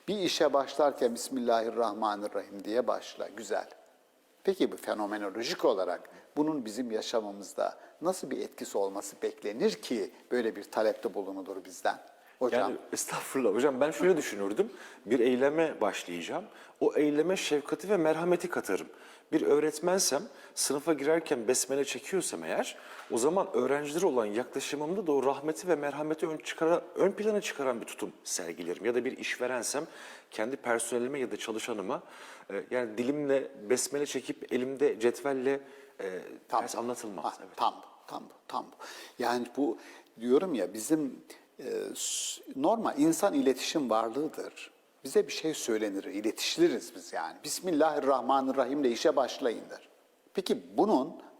Bir işe başlarken Bismillahirrahmanirrahim diye başla. Güzel. Peki bu fenomenolojik olarak bunun bizim yaşamımızda nasıl bir etkisi olması beklenir ki böyle bir talepte bulunulur bizden? Hocam. yani estağfurullah hocam ben şöyle düşünürdüm. Bir eyleme başlayacağım. O eyleme şefkati ve merhameti katarım. Bir öğretmensem sınıfa girerken besmele çekiyorsam eğer o zaman öğrencilere olan yaklaşımımda da o rahmeti ve merhameti ön plana çıkaran bir tutum sergilerim. Ya da bir işverensem kendi personelime ya da çalışanıma yani dilimle besmele çekip elimde cetvelle ders anlatılmaz. Evet. Tam. Yani bu diyorum ya bizim normal insan iletişim varlığıdır. Bize bir şey söylenir, iletişiliriz biz yani. Bismillahirrahmanirrahim ile işe başlayın der. Peki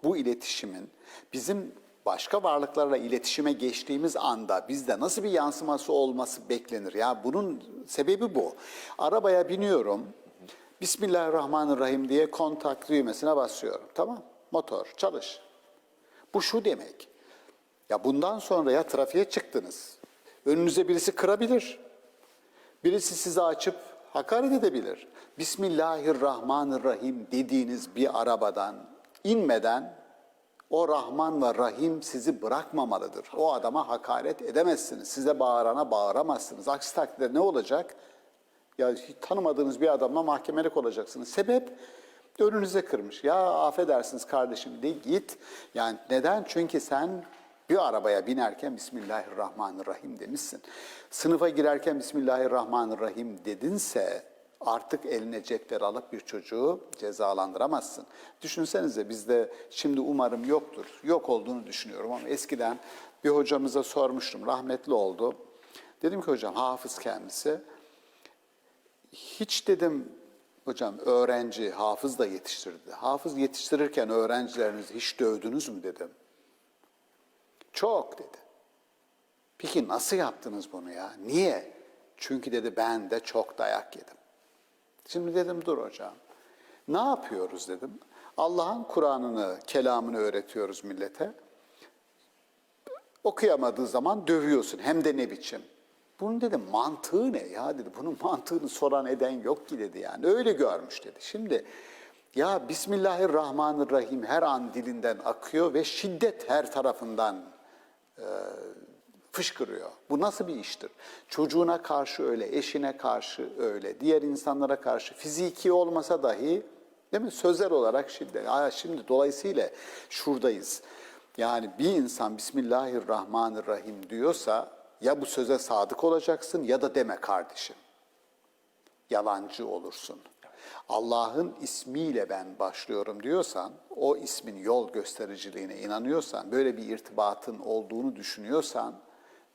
bu iletişimin bizim başka varlıklarla iletişime geçtiğimiz anda bizde nasıl bir yansıması olması beklenir? Ya bunun sebebi bu. Arabaya biniyorum, Bismillahirrahmanirrahim diye kontak düğmesine basıyorum. Tamam, motor çalış. Bu şu demek. Ya bundan sonra ya trafiğe çıktınız. Önünüze birisi kırabilir. Birisi sizi açıp hakaret edebilir. Bismillahirrahmanirrahim dediğiniz bir arabadan inmeden o Rahman ve Rahim sizi bırakmamalıdır. O adama hakaret edemezsiniz. Size bağırana bağıramazsınız. Aksi takdirde ne olacak? Ya hiç tanımadığınız bir adamla mahkemelik olacaksınız. Sebep önünüze kırmış. Ya affedersiniz kardeşim de git. Yani neden? Çünkü sen bir arabaya binerken Bismillahirrahmanirrahim demişsin. Sınıfa girerken Bismillahirrahmanirrahim dedinse artık eline cepleri alıp bir çocuğu cezalandıramazsın. Düşünsenize bizde şimdi umarım yoktur. Yok olduğunu düşünüyorum ama eskiden bir hocamıza sormuştum. Rahmetli oldu. Dedim ki hocam hafız kendisi. Hiç dedim hocam öğrenci hafız da yetiştirdi. Hafız yetiştirirken öğrencilerinizi hiç dövdünüz mü dedim. Çok dedi. Peki nasıl yaptınız bunu ya? Niye? Çünkü dedi ben de çok dayak yedim. Şimdi dedim dur hocam. Ne yapıyoruz dedim. Allah'ın Kur'an'ını, kelamını öğretiyoruz millete. Okuyamadığı zaman dövüyorsun. Hem de ne biçim. Bunun dedim mantığı ne ya dedi. Bunun mantığını soran eden yok ki dedi yani. Öyle görmüş dedi. Şimdi ya Bismillahirrahmanirrahim her an dilinden akıyor ve şiddet her tarafından fışkırıyor. Bu nasıl bir iştir? Çocuğuna karşı öyle, eşine karşı öyle, diğer insanlara karşı fiziki olmasa dahi değil mi? Sözel olarak şiddet. Şimdi dolayısıyla şuradayız. Yani bir insan Bismillahirrahmanirrahim diyorsa ya bu söze sadık olacaksın ya da deme kardeşim. Yalancı olursun. Allah'ın ismiyle ben başlıyorum diyorsan, o ismin yol göstericiliğine inanıyorsan, böyle bir irtibatın olduğunu düşünüyorsan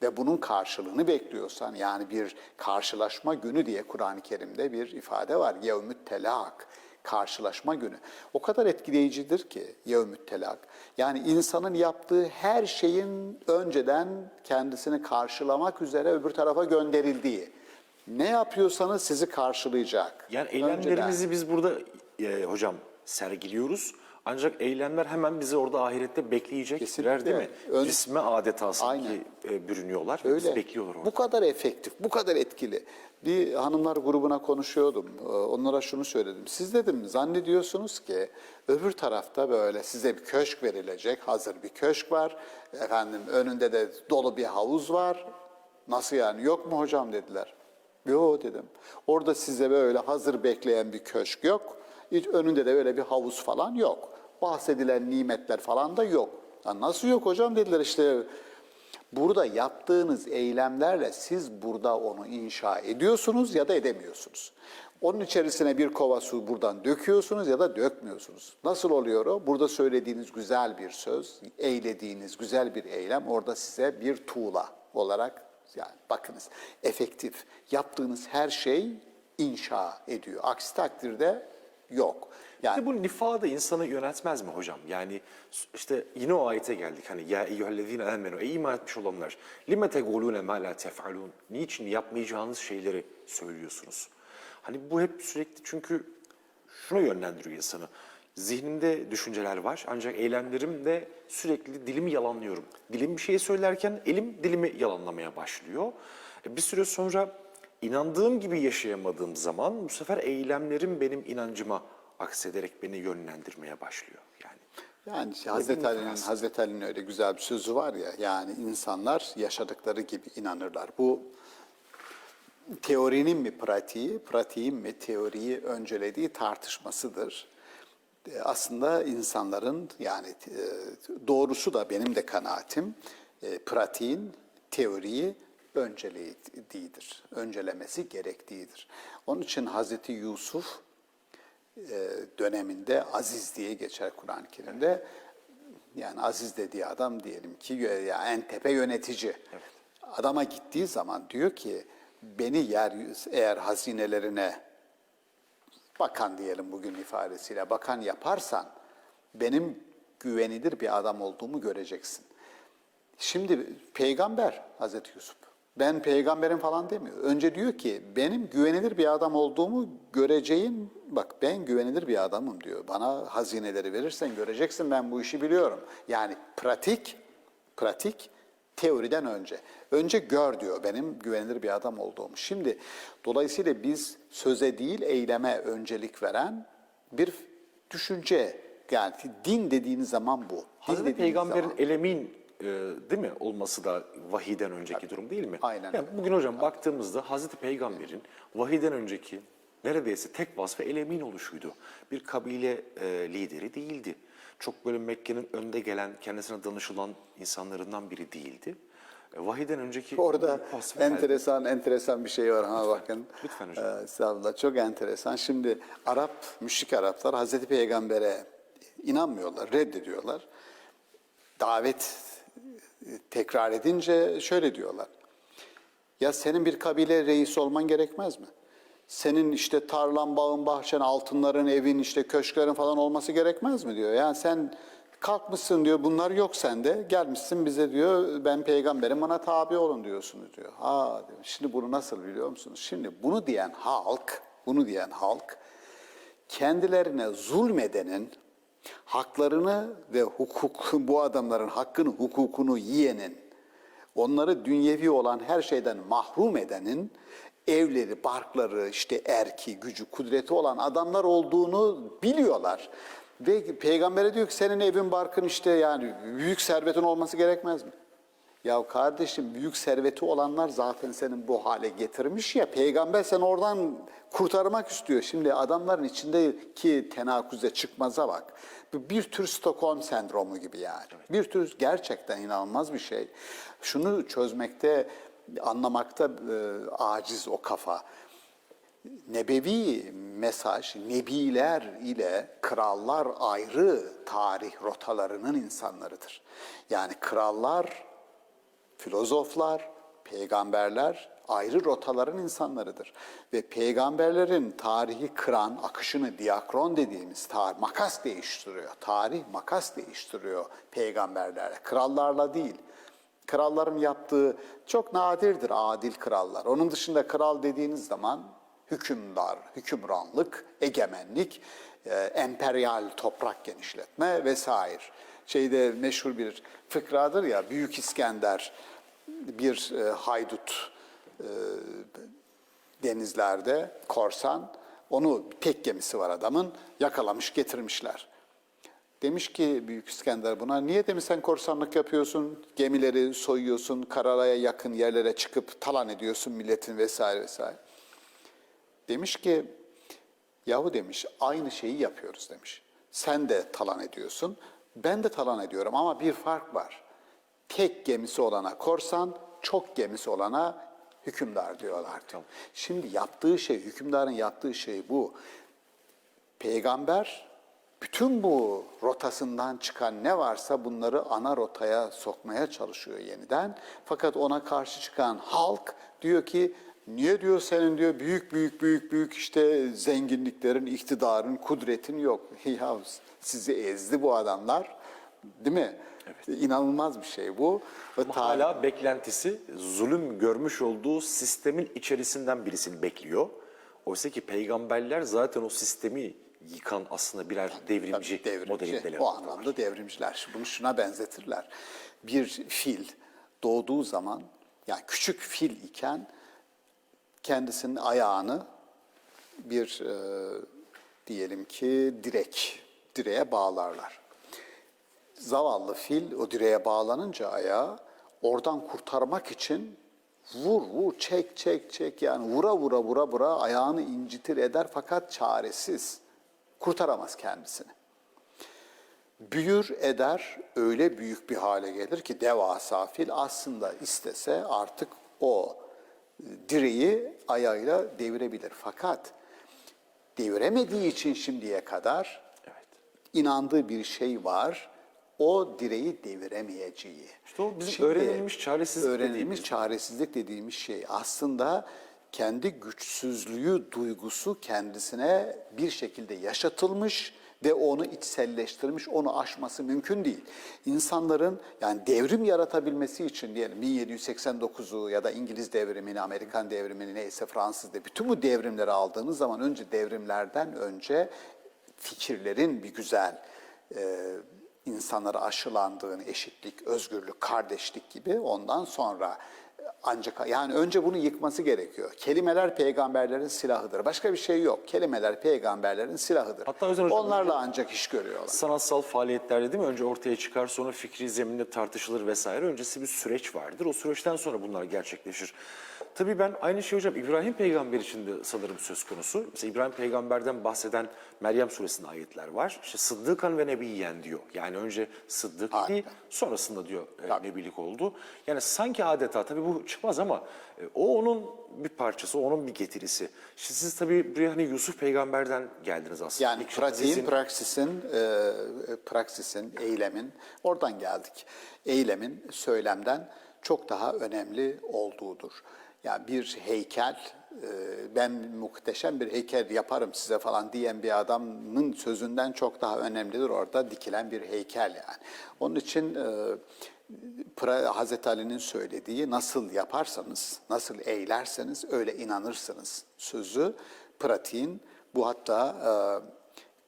ve bunun karşılığını bekliyorsan, yani bir karşılaşma günü diye Kur'an-ı Kerim'de bir ifade var. Yevmü't telak, karşılaşma günü. O kadar etkileyicidir ki yevmü't telak. Yani insanın yaptığı her şeyin önceden kendisini karşılamak üzere öbür tarafa gönderildiği. Ne yapıyorsanız sizi karşılayacak. Yani eylemlerimizi biz burada hocam sergiliyoruz. Ancak eylemler hemen bizi orada ahirette bekleyecek. Kesinlikle. Değil mi? Cisme adeta sanki bürünüyorlar ve bizi Öyle. bekliyorlar orada. Bu kadar efektif, bu kadar etkili. Bir hanımlar grubuna konuşuyordum. Onlara şunu söyledim. Siz dedim zannediyorsunuz ki öbür tarafta böyle size bir köşk verilecek. Hazır bir köşk var. Efendim önünde de dolu bir havuz var. Nasıl yani? Yok mu hocam dediler. Yok dedim. Orada size böyle hazır bekleyen bir köşk yok. Hiç önünde de öyle bir havuz falan yok. Bahsedilen nimetler falan da yok. Ya nasıl yok hocam dediler işte. Burada yaptığınız eylemlerle siz burada onu inşa ediyorsunuz ya da edemiyorsunuz. Onun içerisine bir kova su buradan döküyorsunuz ya da dökmüyorsunuz. Nasıl oluyor o? Burada söylediğiniz güzel bir söz, eylediğiniz güzel bir eylem orada size bir tuğla olarak, yani bakınız efektif. Yaptığınız her şey inşa ediyor. Aksi takdirde yok. Yani İşte bu nifak da insanı yönetmez mi hocam? Yani işte yine o ayete geldik. Hani ya eyyühellezine amenu ey iman etmiş olanlar lime tegulune ma la tef'alun. Niçin yapmayacağınız şeyleri söylüyorsunuz? Hani bu hep sürekli çünkü şuna yönlendiriyor insanı. Zihnimde düşünceler var ancak eylemlerimde sürekli dilimi yalanlıyorum. Dilim bir şey söylerken elim dilimi yalanlamaya başlıyor. Bir süre sonra inandığım gibi yaşayamadığım zaman bu sefer eylemlerim benim inancıma aksederek beni yönlendirmeye başlıyor. Yani Hazreti Ali'nin öyle güzel bir sözü var ya, yani insanlar yaşadıkları gibi inanırlar. Bu teorinin mi pratiği, pratiğin mi teoriyi öncelediği tartışmasıdır. Aslında insanların yani doğrusu da benim de kanaatim pratiğin teoriyi öncelediğidir. Öncelemesi gerektiğidir. Onun için Hazreti Yusuf döneminde Aziz diye geçer Kur'an-ı Kerim'de. Yani Aziz dediği adam diyelim ki ya en tepe yönetici. Evet. Adama gittiği zaman diyor ki beni eğer hazinelerine bakan diyelim bugün ifadesiyle bakan yaparsan benim güvenilir bir adam olduğumu göreceksin. Şimdi peygamber Hazreti Yusuf. Ben peygamberim falan demiyor. Önce diyor ki benim güvenilir bir adam olduğumu göreceğin, bak ben güvenilir bir adamım diyor. Bana hazineleri verirsen göreceksin, ben bu işi biliyorum. Yani pratik teoriden önce. Önce gör diyor benim güvenilir bir adam olduğumu. Şimdi dolayısıyla biz söze değil eyleme öncelik veren bir düşünce. Yani din dediğiniz zaman bu. Din Hazreti dediğiniz Peygamber'in zaman- elemin değil mi olması da vahiyden önceki durum değil mi? Aynen. Yani bugün hocam baktığımızda Hazreti Peygamber'in vahiyden önceki neredeyse tek vasfı elemin oluşuydu. Bir kabile lideri değildi. Çok böyle Mekke'nin önde gelen, kendisine danışılan insanlarından biri değildi. Vahiyden önceki Orada vasfı enteresan bir şey var ha bakın. Lütfen hocam. Estağfurullah, çok enteresan. Şimdi müşrik Araplar Hazreti Peygamber'e inanmıyorlar, reddediyorlar. Davet tekrar edince şöyle diyorlar. Ya senin bir kabile reisi olman gerekmez mi? Senin işte tarlan, bağın, bahçen, altınların, evin, işte köşklerin falan olması gerekmez mi diyor. Yani sen kalkmışsın diyor, bunlar yok sende. Gelmişsin bize diyor, ben peygamberim, bana tabi olun diyorsunuz diyor. Ha diyor. Şimdi bunu nasıl biliyor musunuz? Şimdi bunu diyen halk kendilerine zulmedenin haklarını ve bu adamların hakkını, hukukunu yiyenin, onları dünyevi olan her şeyden mahrum edenin evleri, barkları, işte erki, gücü, kudreti olan adamlar olduğunu biliyorlar. Ve peygambere diyor ki senin evin, barkın, işte yani büyük servetin olması gerekmez mi? Ya kardeşim, büyük serveti olanlar zaten senin bu hale getirmiş ya, peygamber seni oradan kurtarmak istiyor. Şimdi adamların içindeki tenakuze, çıkmaza bak. Bir tür Stockholm sendromu gibi yani. Evet. Bir tür gerçekten inanılmaz bir şey. Şunu çözmekte, anlamakta aciz o kafa. Nebevi mesaj, nebiler ile krallar ayrı tarih rotalarının insanlarıdır. Yani krallar, filozoflar, peygamberler ayrı rotaların insanlarıdır. Ve peygamberlerin tarihi kıran, akışını diakron dediğimiz makas değiştiriyor. Tarih makas değiştiriyor peygamberlerle, krallarla değil. Kralların yaptığı çok nadirdir adil krallar. Onun dışında kral dediğiniz zaman hükümdar, hükümranlık, egemenlik, emperyal toprak genişletme vesaire. Şeyde meşhur bir fıkradır ya, Büyük İskender bir haydut denizlerde, korsan, onu tek gemisi var adamın, yakalamış getirmişler. Demiş ki Büyük İskender buna, niye demiş sen korsanlık yapıyorsun, gemileri soyuyorsun, karaya yakın yerlere çıkıp talan ediyorsun milletin vesaire vesaire. Demiş ki, yahu demiş aynı şeyi yapıyoruz demiş. Sen de talan ediyorsun, ben de talan ediyorum ama bir fark var. Tek gemisi olana korsan, çok gemisi olana hükümdar diyorlar. Tamam. Şimdi yaptığı şey, hükümdarın yaptığı şey bu. Peygamber bütün bu rotasından çıkan ne varsa bunları ana rotaya sokmaya çalışıyor yeniden. Fakat ona karşı çıkan halk diyor ki, niye diyor senin diyor büyük işte zenginliklerin, iktidarın, kudretin yok. Ya sizi ezdi bu adamlar, değil mi? Evet. İnanılmaz bir şey bu. Ama hala beklentisi zulüm görmüş olduğu sistemin içerisinden birisini bekliyor. Oysa ki peygamberler zaten o sistemi yıkan aslında birer devrimci modelinde. O anlamda devrimciler. Bunu şuna benzetirler. Bir fil doğduğu zaman, yani küçük fil iken kendisinin ayağını bir diyelim ki direğe bağlarlar. Zavallı fil o direğe bağlanınca ayağı, oradan kurtarmak için vur çek yani vura ayağını incitir eder fakat çaresiz. Kurtaramaz kendisini. Büyür eder, öyle büyük bir hale gelir ki devasa fil aslında istese artık o direği ayağıyla devirebilir. Fakat deviremediği için şimdiye kadar inandığı bir şey var. O direği deviremeyeceği. İşte o bizim öğrenilmiş çaresizlik dediğimiz şey aslında kendi güçsüzlüğü duygusu kendisine bir şekilde yaşatılmış ve onu içselleştirmiş, onu aşması mümkün değil. İnsanların yani devrim yaratabilmesi için diyelim 1789'u ya da İngiliz devrimini, Amerikan devrimini neyse Fransız devrimini, bütün bu devrimleri aldığınız zaman önce devrimlerden önce fikirlerin bir güzel insanlara aşılandığını, eşitlik, özgürlük, kardeşlik gibi ondan sonra ancak yani önce bunu yıkması gerekiyor. Kelimeler peygamberlerin silahıdır. Başka bir şey yok. Kelimeler peygamberlerin silahıdır. Hatta Özen Hocam, onlarla ancak iş görüyorlar. sanatsal faaliyetlerde değil mi? Önce ortaya çıkar, sonra fikri zeminde tartışılır vesaire. Öncesi bir süreç vardır. O süreçten sonra bunlar gerçekleşir. Tabii ben aynı şey hocam İbrahim peygamber için de sanırım söz konusu. Mesela İbrahim peygamberden bahseden Meryem suresinde ayetler var. İşte Sıddıkan ve Nebiyyen diyor. Yani önce Sıddık sonrasında diyor Nebilik oldu. Yani sanki adeta tabii bu çıkmaz ama o onun bir parçası, o onun bir getirisi. İşte siz tabii buraya hani Yusuf peygamberden geldiniz aslında. Yani pratiğin, praksisin, eylemin oradan geldik. Eylemin söylemden çok daha önemli olduğudur. Yani bir heykel, ben muhteşem bir heykel yaparım size falan diyen bir adamın sözünden çok daha önemlidir orada dikilen bir heykel yani. Onun için Hazreti Ali'nin söylediği nasıl yaparsanız, nasıl eylerseniz öyle inanırsınız sözü pratiğin bu hatta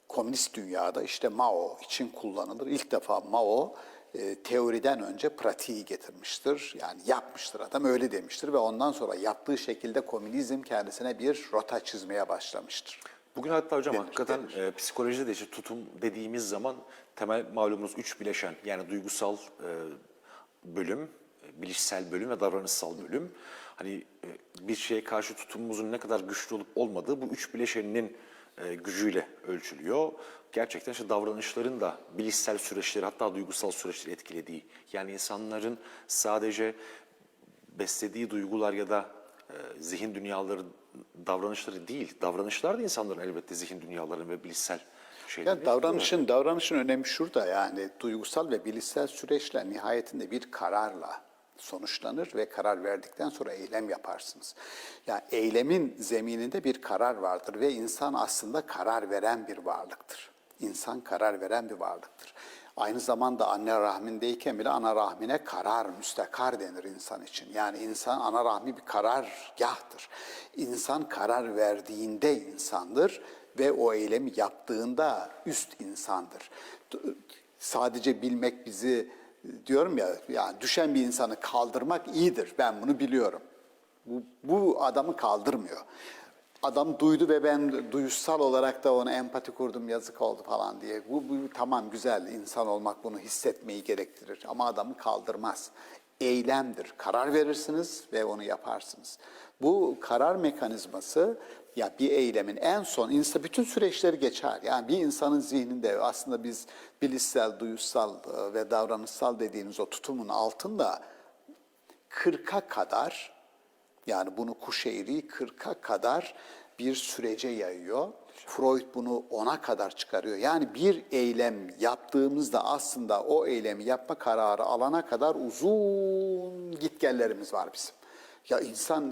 komünist dünyada işte Mao için kullanılır. İlk defa Mao teoriden önce pratiği getirmiştir. Yani yapmıştır adam öyle demiştir ve ondan sonra yaptığı şekilde komünizm kendisine bir rota çizmeye başlamıştır. Bugün hatta hocam hakikaten psikolojide de işte tutum dediğimiz zaman temel malumunuz üç bileşen yani duygusal bölüm, bilişsel bölüm ve davranışsal bölüm. Hani bir şeye karşı tutumumuzun ne kadar güçlü olup olmadığı bu üç bileşeninin gücüyle ölçülüyor. Gerçekten işte davranışların da bilişsel süreçleri hatta duygusal süreçleri etkilediği. Yani insanların sadece beslediği duygular ya da zihin dünyaları, davranışları değil. Davranışlar da insanların elbette zihin dünyalarının ve bilişsel şeyleri. Yani davranışın önemi şurada yani duygusal ve bilişsel süreçler nihayetinde bir kararla sonuçlanır ve karar verdikten sonra eylem yaparsınız. Yani eylemin zemininde bir karar vardır ve insan aslında karar veren bir varlıktır. İnsan karar veren bir varlıktır. Aynı zamanda anne rahmindeyken bile ana rahmine karar, müstakar denir insan için. Yani insan ana rahmi bir karargahtır. İnsan karar verdiğinde insandır ve o eylemi yaptığında üst insandır. Sadece bilmek bizi diyorum ya, yani düşen bir insanı kaldırmak iyidir. Ben bunu biliyorum. Bu adamı kaldırmıyor. Adam duydu ve ben duyuşsal olarak da ona empati kurdum, yazık oldu falan diye. Bu tamam güzel, insan olmak bunu hissetmeyi gerektirir ama adamı kaldırmaz. Eylemdir. Karar verirsiniz ve onu yaparsınız. Bu karar mekanizması ya bir eylemin en son bütün süreçleri geçer. Yani bir insanın zihninde aslında biz bilişsel, duyuşsal ve davranışsal dediğimiz o tutumun altında 40'a kadar yani bunu Kuşeyri 40'a kadar bir sürece yayıyor. Freud bunu 10'a kadar çıkarıyor. Yani bir eylem yaptığımızda aslında o eylemi yapma kararı alana kadar uzun gitgellerimiz var bizim. Ya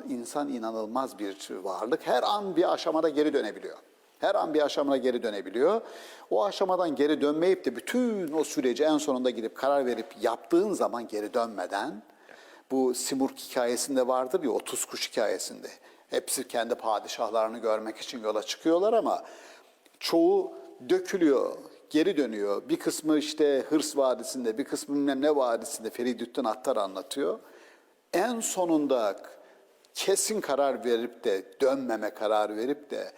insan inanılmaz bir varlık. Her an bir aşamada geri dönebiliyor. Her an bir aşamada geri dönebiliyor. O aşamadan geri dönmeyip de bütün o süreci en sonunda gidip karar verip yaptığın zaman geri dönmeden bu Simurg hikayesinde vardır ya 30 kuş hikayesinde. Hepsi kendi padişahlarını görmek için yola çıkıyorlar ama çoğu dökülüyor, geri dönüyor. Bir kısmı işte Hırs Vadisi'nde, bir kısmı bilmem ne vadisinde Feridüddin Attar anlatıyor. En sonunda kesin karar verip de dönmeme kararı verip de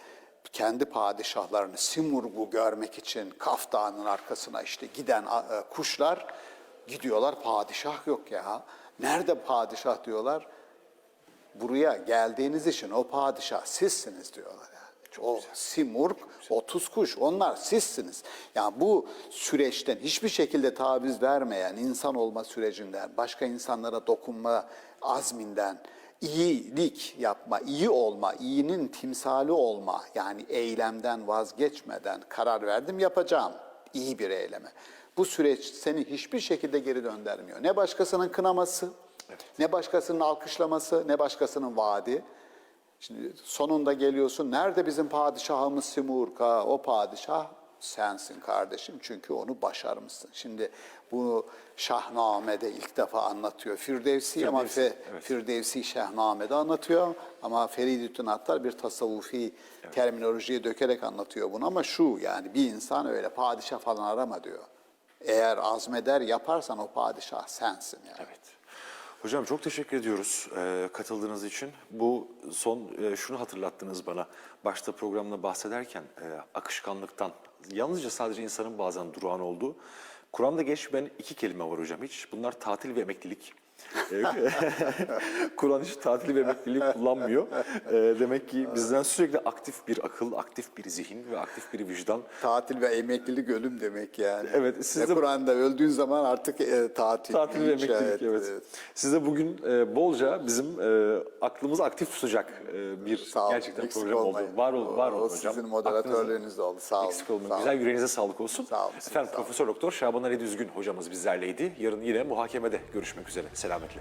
kendi padişahlarını Simurg'u görmek için Kaf Dağı'nın arkasına işte giden kuşlar gidiyorlar, padişah yok ya. Nerede padişah diyorlar? Buraya geldiğiniz için o padişah sizsiniz diyorlar. Yani. O Simurg, 30 kuş onlar sizsiniz. Yani bu süreçten hiçbir şekilde taviz vermeyen insan olma sürecinden, başka insanlara dokunma azminden, iyilik yapma, iyi olma, iyinin timsali olma yani eylemden vazgeçmeden karar verdim yapacağım iyi bir eyleme. Bu süreç seni hiçbir şekilde geri döndürmüyor. Ne başkasının kınaması, ne başkasının alkışlaması, ne başkasının vaadi. Şimdi sonunda geliyorsun, nerede bizim padişahımız Simurg? O padişah sensin kardeşim çünkü onu başarmışsın. Şimdi bunu Şahname'de ilk defa anlatıyor Firdevsi ama Firdevsi, evet. Firdevsi Şahname'de anlatıyor ama Feridüddin Attar bir tasavvufi terminolojiye dökerek anlatıyor bunu ama şu yani bir insan öyle padişah falan arama diyor. Eğer azmeder yaparsan o padişah sensin yani. Evet. Hocam çok teşekkür ediyoruz katıldığınız için. Bu son şunu hatırlattınız bana. Başta programda bahsederken akışkanlıktan, yalnızca sadece insanın bazen durağan olduğu. Kur'an'da geçmeyen 2 kelime var hocam hiç. Bunlar tatil ve emeklilik. Kur'an hiç tatil ve emekliliği kullanmıyor. Demek ki bizden sürekli aktif bir akıl, aktif bir zihin ve aktif bir vicdan. Tatil ve emeklilik ölüm demek yani. Evet, siz de- Kur'an'da öldüğün zaman artık tatil. Tatil ve emeklilik, evet. evet. Size bugün bolca bizim aklımızı aktif tutacak bir Sağ olun, gerçekten eksik program oldu. olmayın. Var olun, var olun O hocam. sizin moderatörlüğünüzde oldu. Sağ olun. Eksik olmayın. Sağ olun. Güzel yüreğinize sağlık olsun. Sağ olun. Efendim Sağ olun. Profesör Doktor Şaban Ali Düzgün hocamız bizlerleydi. Yarın yine muhakemede görüşmek üzere. Selametle.